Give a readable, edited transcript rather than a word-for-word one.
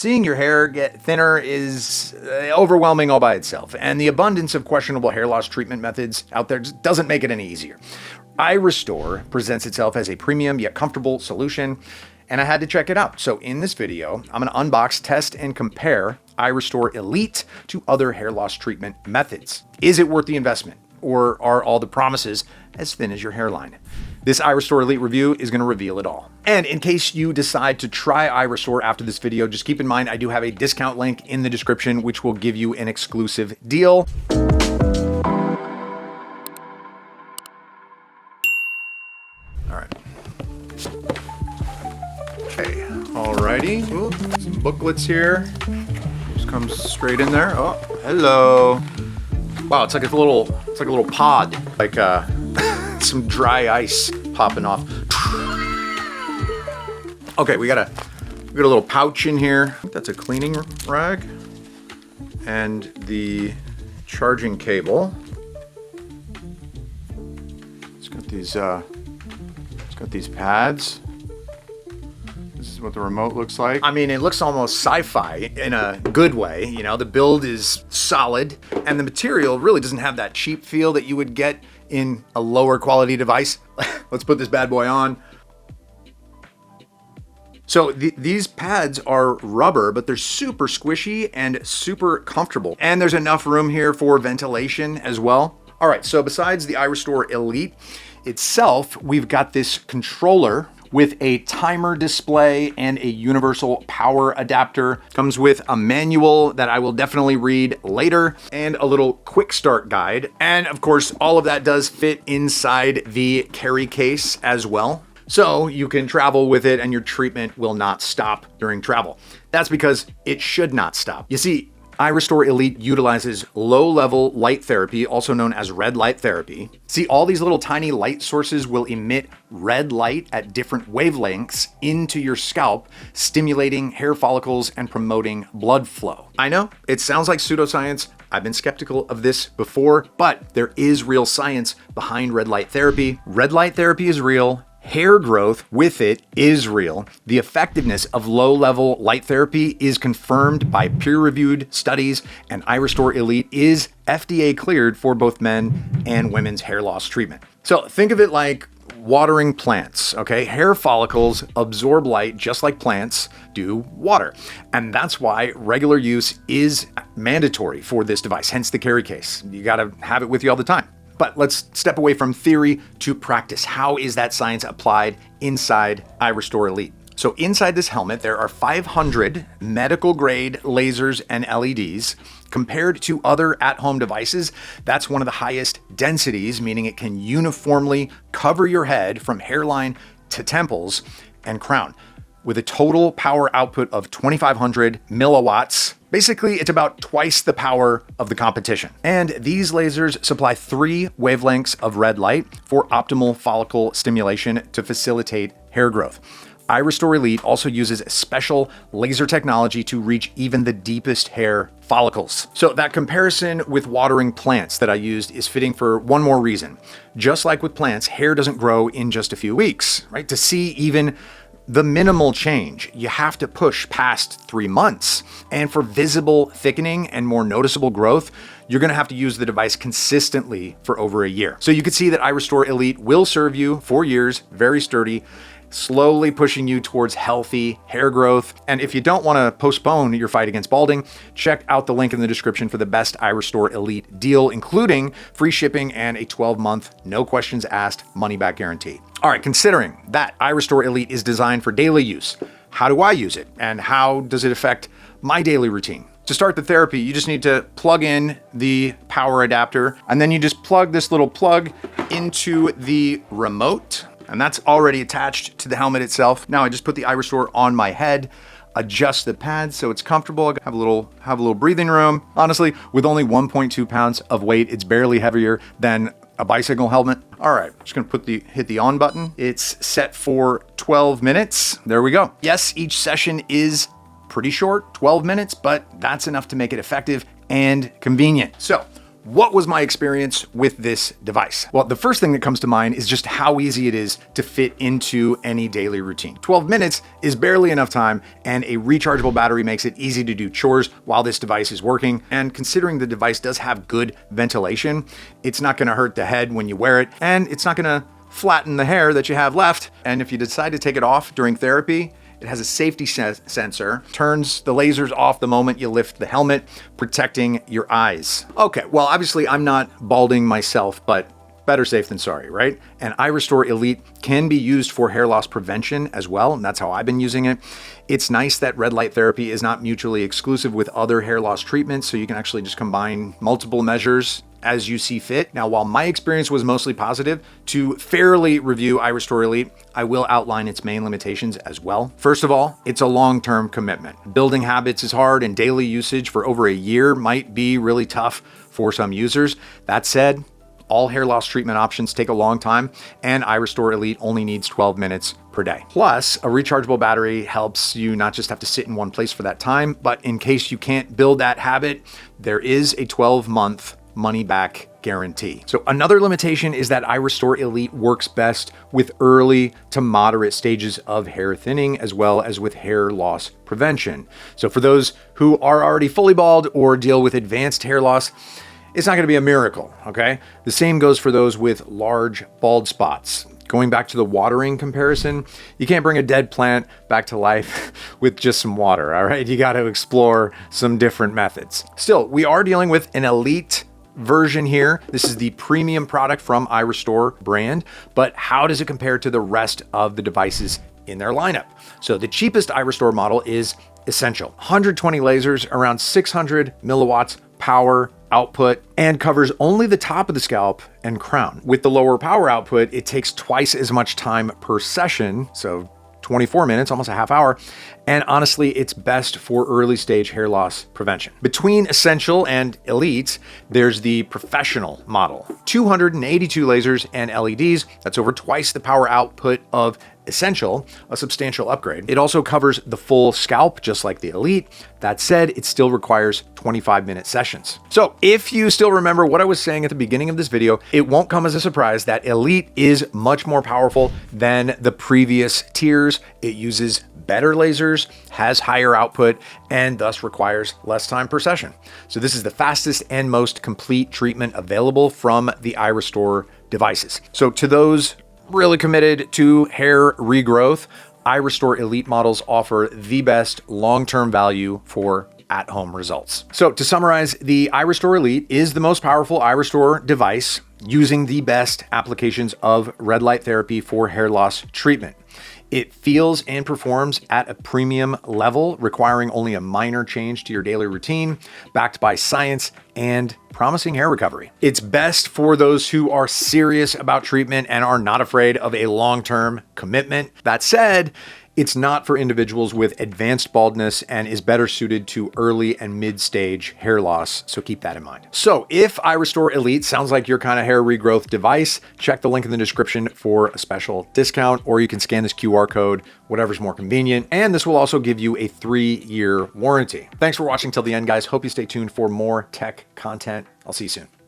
Seeing your hair get thinner is overwhelming all by itself, and the abundance of questionable hair loss treatment methods out there just doesn't make it any easier. iRESTORE presents itself as a premium yet comfortable solution, and I had to check it out. So in this video, I'm gonna unbox, test, and compare iRESTORE Elite to other hair loss treatment methods. Is it worth the investment, or are all the promises as thin as your hairline? This iRESTORE Elite review is gonna reveal it all. And in case you decide to try iRESTORE after this video, just keep in mind I do have a discount link in the description which will give you an exclusive deal. All right. Okay, alrighty. Ooh, some booklets here. Just comes straight in there. Oh, hello. Wow, it's like a little pod, like some dry ice popping off. Okay, we got a little pouch in here. I think that's a cleaning rag. And the charging cable. It's got these pads. This is what the remote looks like. I mean, it looks almost sci-fi in a good way. You know, the build is solid and the material really doesn't have that cheap feel that you would get in a lower quality device. Let's put this bad boy on. So these pads are rubber, but they're super squishy and super comfortable. And there's enough room here for ventilation as well. All right, so besides the iRESTORE Elite itself, we've got this controller with a timer display and a universal power adapter. Comes with a manual that I will definitely read later and a little quick start guide. And of course, all of that does fit inside the carry case as well. So you can travel with it and your treatment will not stop during travel. That's because it should not stop. You see, iRESTORE Elite utilizes low-level light therapy, also known as red light therapy. See, all these little tiny light sources will emit red light at different wavelengths into your scalp, stimulating hair follicles and promoting blood flow. I know, it sounds like pseudoscience. I've been skeptical of this before, but there is real science behind red light therapy. Red light therapy is real. Hair growth with it is real. The effectiveness of low-level light therapy is confirmed by peer-reviewed studies, and iRESTORE Elite is FDA cleared for both men and women's hair loss treatment. So think of it like watering plants, okay? Hair follicles absorb light just like plants do water. And that's why regular use is mandatory for this device, hence the carry case. You gotta have it with you all the time. But let's step away from theory to practice. How is that science applied inside iRESTORE Elite? So inside this helmet, there are 500 medical grade lasers and LEDs. Compared to other at-home devices, that's one of the highest densities, meaning it can uniformly cover your head from hairline to temples and crown. With a total power output of 2,500 milliwatts. Basically, it's about twice the power of the competition. And these lasers supply 3 wavelengths of red light for optimal follicle stimulation to facilitate hair growth. iRESTORE Elite also uses special laser technology to reach even the deepest hair follicles. So that comparison with watering plants that I used is fitting for one more reason. Just like with plants, hair doesn't grow in just a few weeks, right? To see even the minimal change, you have to push past 3 months. And for visible thickening and more noticeable growth, you're gonna have to use the device consistently for over a year. So you can see that iRESTORE Elite will serve you for years, very sturdy, slowly pushing you towards healthy hair growth. And if you don't wanna postpone your fight against balding, check out the link in the description for the best iRESTORE Elite deal, including free shipping and a 12-month, no questions asked, money-back guarantee. All right, considering that iRESTORE Elite is designed for daily use, how do I use it? And how does it affect my daily routine? To start the therapy, you just need to plug in the power adapter, and then you just plug this little plug into the remote, and that's already attached to the helmet itself. Now I just put the iRESTORE on my head, adjust the pads so it's comfortable, have a little breathing room. Honestly, with only 1.2 pounds of weight, it's barely heavier than a bicycle helmet. All right, just gonna hit the on button. It's set for 12 minutes. There we go. Yes, each session is pretty short, 12 minutes, but that's enough to make it effective and convenient. So what was my experience with this device? Well, the first thing that comes to mind is just how easy it is to fit into any daily routine. 12 minutes is barely enough time, and a rechargeable battery makes it easy to do chores while this device is working. And considering the device does have good ventilation, it's not gonna hurt the head when you wear it, and it's not gonna flatten the hair that you have left. And if you decide to take it off during therapy, it has a safety sensor, turns the lasers off the moment you lift the helmet, protecting your eyes. Okay, well, obviously I'm not balding myself, but better safe than sorry, right? And iRESTORE Elite can be used for hair loss prevention as well, and that's how I've been using it. It's nice that red light therapy is not mutually exclusive with other hair loss treatments, so you can actually just combine multiple measures as you see fit. Now, while my experience was mostly positive, to fairly review iRESTORE Elite, I will outline its main limitations as well. First of all, it's a long-term commitment. Building habits is hard, and daily usage for over a year might be really tough for some users. That said, all hair loss treatment options take a long time, and iRESTORE Elite only needs 12 minutes per day. Plus, a rechargeable battery helps you not just have to sit in one place for that time, but in case you can't build that habit, there is a 12-month money-back guarantee. So another limitation is that iRESTORE Elite works best with early to moderate stages of hair thinning, as well as with hair loss prevention. So for those who are already fully bald or deal with advanced hair loss, it's not going to be a miracle, okay? The same goes for those with large bald spots. Going back to the watering comparison, you can't bring a dead plant back to life with just some water, all right? You got to explore some different methods. Still, we are dealing with an elite version here. This is the premium product from iRESTORE brand, but how does it compare to the rest of the devices in their lineup? So the cheapest iRESTORE model is Essential. 120 lasers, around 600 milliwatts power output, and covers only the top of the scalp and crown. With the lower power output, it takes twice as much time per session, so 24 minutes, almost a half hour. And honestly, it's best for early stage hair loss prevention. Between Essential and Elite, there's the professional model. 282 lasers and LEDs, that's over twice the power output of Essential, a substantial upgrade. It also covers the full scalp, just like the Elite. That said, it still requires 25-minute sessions. So if you still remember what I was saying at the beginning of this video, it won't come as a surprise that Elite is much more powerful than the previous tiers. It uses better lasers, has higher output, and thus requires less time per session. So this is the fastest and most complete treatment available from the iRESTORE devices. So to those really committed to hair regrowth, iRESTORE Elite models offer the best long-term value for at-home results. So to summarize, the iRESTORE Elite is the most powerful iRESTORE device using the best applications of red light therapy for hair loss treatment. It feels and performs at a premium level, requiring only a minor change to your daily routine, backed by science and promising hair recovery. It's best for those who are serious about treatment and are not afraid of a long-term commitment. That said, it's not for individuals with advanced baldness and is better suited to early and mid-stage hair loss, so keep that in mind. So if iRESTORE Elite sounds like your kind of hair regrowth device, check the link in the description for a special discount, or you can scan this QR code, whatever's more convenient, and this will also give you a 3-year warranty. Thanks for watching till the end, guys. Hope you stay tuned for more tech content. I'll see you soon.